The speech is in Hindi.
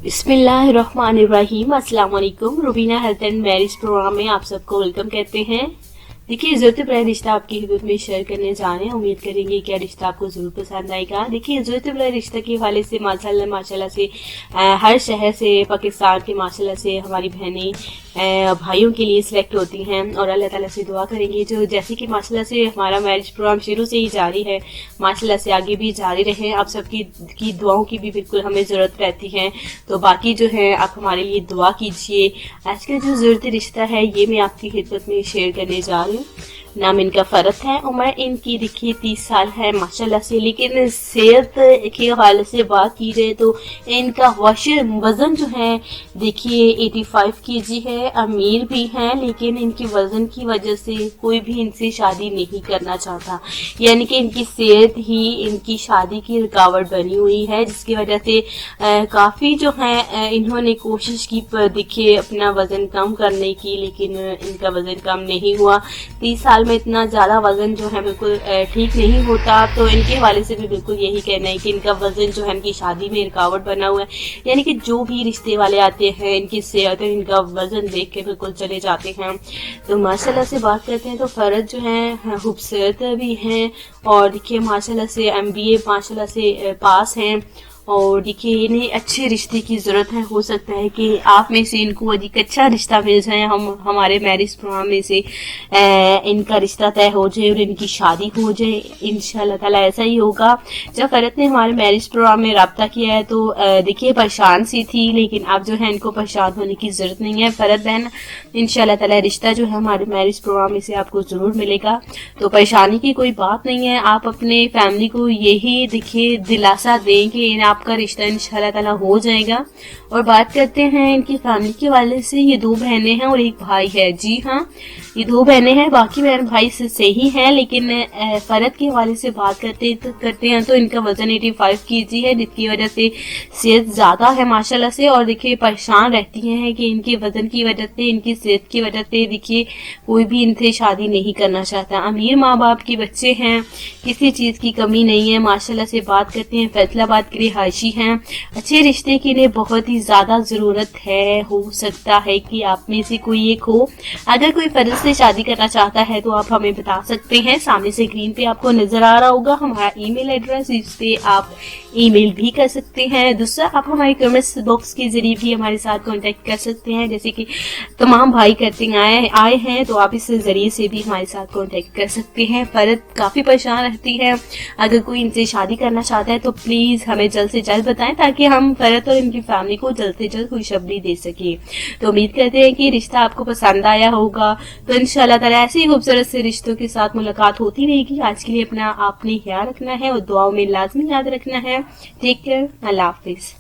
बिस्मिल्लाहिर्रहमानिर्रहीम। अस्सलाम वालेकुम। Rubina health and marriage programme में आप सबको वेलकम कहते हैं। देखिए, ज़रूरत बड़ा रिश्ता आपकी खिदमत में शेयर करने जा रहे हैं। उम्मीद करेंगे कि रिश्ता आपको ज़रूर पसंद आएगा। देखिए, ज़रूरत बड़ा रिश्ता के हवाले से माशाल्लाह से हर शहर से, पाकिस्तान के माशाल्लाह से हमारी बहनें भाइयों के लिए सिलेक्ट होती हैं और अल्लाह ताला से दुआ करेंगे जो जैसे कि माशाल्लाह से हमारा मैरिज प्रोग्राम शुरू से ही जारी है, माशाल्लाह से आगे भी जारी रहे। आप सबकी की दुआओं की भी बिल्कुल हमें ज़रूरत रहती है। तो बाकी जो है आप हमारे लिए दुआ कीजिए। आज का जो ज़रूरत रिश्ता है ये मैं आपकी खिदमत में शेयर करने जा रही हूँ। नाम इनका फ़रत है, उम्र इनकी देखिए 30 साल है माशाल्लाह से। लेकिन सेहत के हवाले से बात की जाए तो इनका वज़न जो है देखिए 85 kg है। अमीर भी हैं लेकिन इनके वज़न की वजह से कोई भी इनसे शादी नहीं करना चाहता, यानी कि इनकी सेहत ही इनकी शादी की रुकावट बनी हुई है, जिसकी वजह से काफ़ी जो है इन्होंने कोशिश की पर देखिए अपना वज़न कम करने की, लेकिन इनका वज़न कम नहीं हुआ। 30 साल में इतना ज़्यादा वज़न जो है बिल्कुल ठीक नहीं होता। तो इनके हवाले से भी बिल्कुल यही कहना है कि इनका वज़न जो है इनकी शादी में रुकावट बना हुआ है, यानी कि जो भी रिश्ते वाले आते हैं इनकी सेहत और इनका वज़न देख के बिल्कुल चले जाते हैं। तो माशाल्लाह से बात करते हैं तो फ़र्द जो है खूबसूरत भी हैं और देखिए माशाल्लाह से MBA माशाल्लाह से पास हैं। और देखिए इन्हें अच्छे रिश्ते की ज़रूरत है। हो सकता है कि आप में से इनको एक अच्छा रिश्ता मिल जाए, हम हमारे मैरिज प्रोग्राम में से इनका रिश्ता तय हो जाए और इनकी शादी हो जाए। इंशाल्लाह ताला ऐसा ही होगा। जब फ़रत ने हमारे मैरिज प्रोग्राम में रब्ता किया है तो देखिए परेशान सी थी, लेकिन अब जो है इनको परेशान होने की ज़रूरत नहीं है। फ़रत बहन इंशाल्लाह ताला रिश्ता जो है हमारे मैरिज प्रोग्राम में से आपको ज़रूर मिलेगा, तो परेशानी की कोई बात नहीं है। आप अपने फैमिली को यही देखिए दिलासा दें कि आपका रिश्ता इंशाल्लाह ताला हो जाएगा। और बात करते हैं इनकी फैमिली के वाले से। ये 2 बहनें हैं और 1 भाई है। जी हाँ, ये 2 बहनें हैं, बाकी बहन भाई से ही हैं। लेकिन फ़रत के हवाले से बात करते हैं तो इनका वज़न 85 kg है, जिसकी वजह से सेहत ज़्यादा है माशाल्लाह से। और देखिए परेशान रहती हैं कि इनके वज़न की वजह से, इनकी सेहत की वजह से देखिए कोई भी इनसे शादी नहीं करना चाहता। अमीर माँ बाप के बच्चे हैं, किसी चीज़ की कमी नहीं है माशाल्लाह से। बात करते हैं फैसलाबाद के रिहायशी हैं। अच्छे रिश्ते के लिए बहुत ही ज़्यादा ज़रूरत है। हो सकता है कि आप में से कोई एक हो। अगर कोई फ़र्द से शादी करना चाहता है तो आप हमें बता सकते हैं। सामने से स्क्रीन पे आपको नज़र आ रहा होगा हमारा ईमेल एड्रेस, इस पे आप ईमेल भी कर सकते हैं। दूसरा, आप हमारे कमेंट्स बॉक्स के ज़रिए भी हमारे साथ कॉन्टेक्ट कर सकते हैं, जैसे कि तमाम भाई करते आए हैं, तो आप इस ज़रिए से भी हमारे साथ कॉन्टेक्ट कर सकते हैं। फ़र्द काफ़ी परेशान रहती है। अगर कोई इनसे शादी करना चाहता है तो प्लीज़ हमें जल्द से जल्द बताएं, ताकि हम फ़रत और इनकी फैमिली को जल्द से जल्द खुशखबरी दे सके। तो उम्मीद करते हैं कि रिश्ता आपको पसंद आया होगा। तो इंशाल्लाह ताला ऐसे ही खूबसूरत से रिश्तों के साथ मुलाकात होती रहेगी। आज के लिए अपना आपने ख्याल रखना है और दुआओं में लाजमी याद रखना है। टेक केयर, अल्लाह हाफिज़।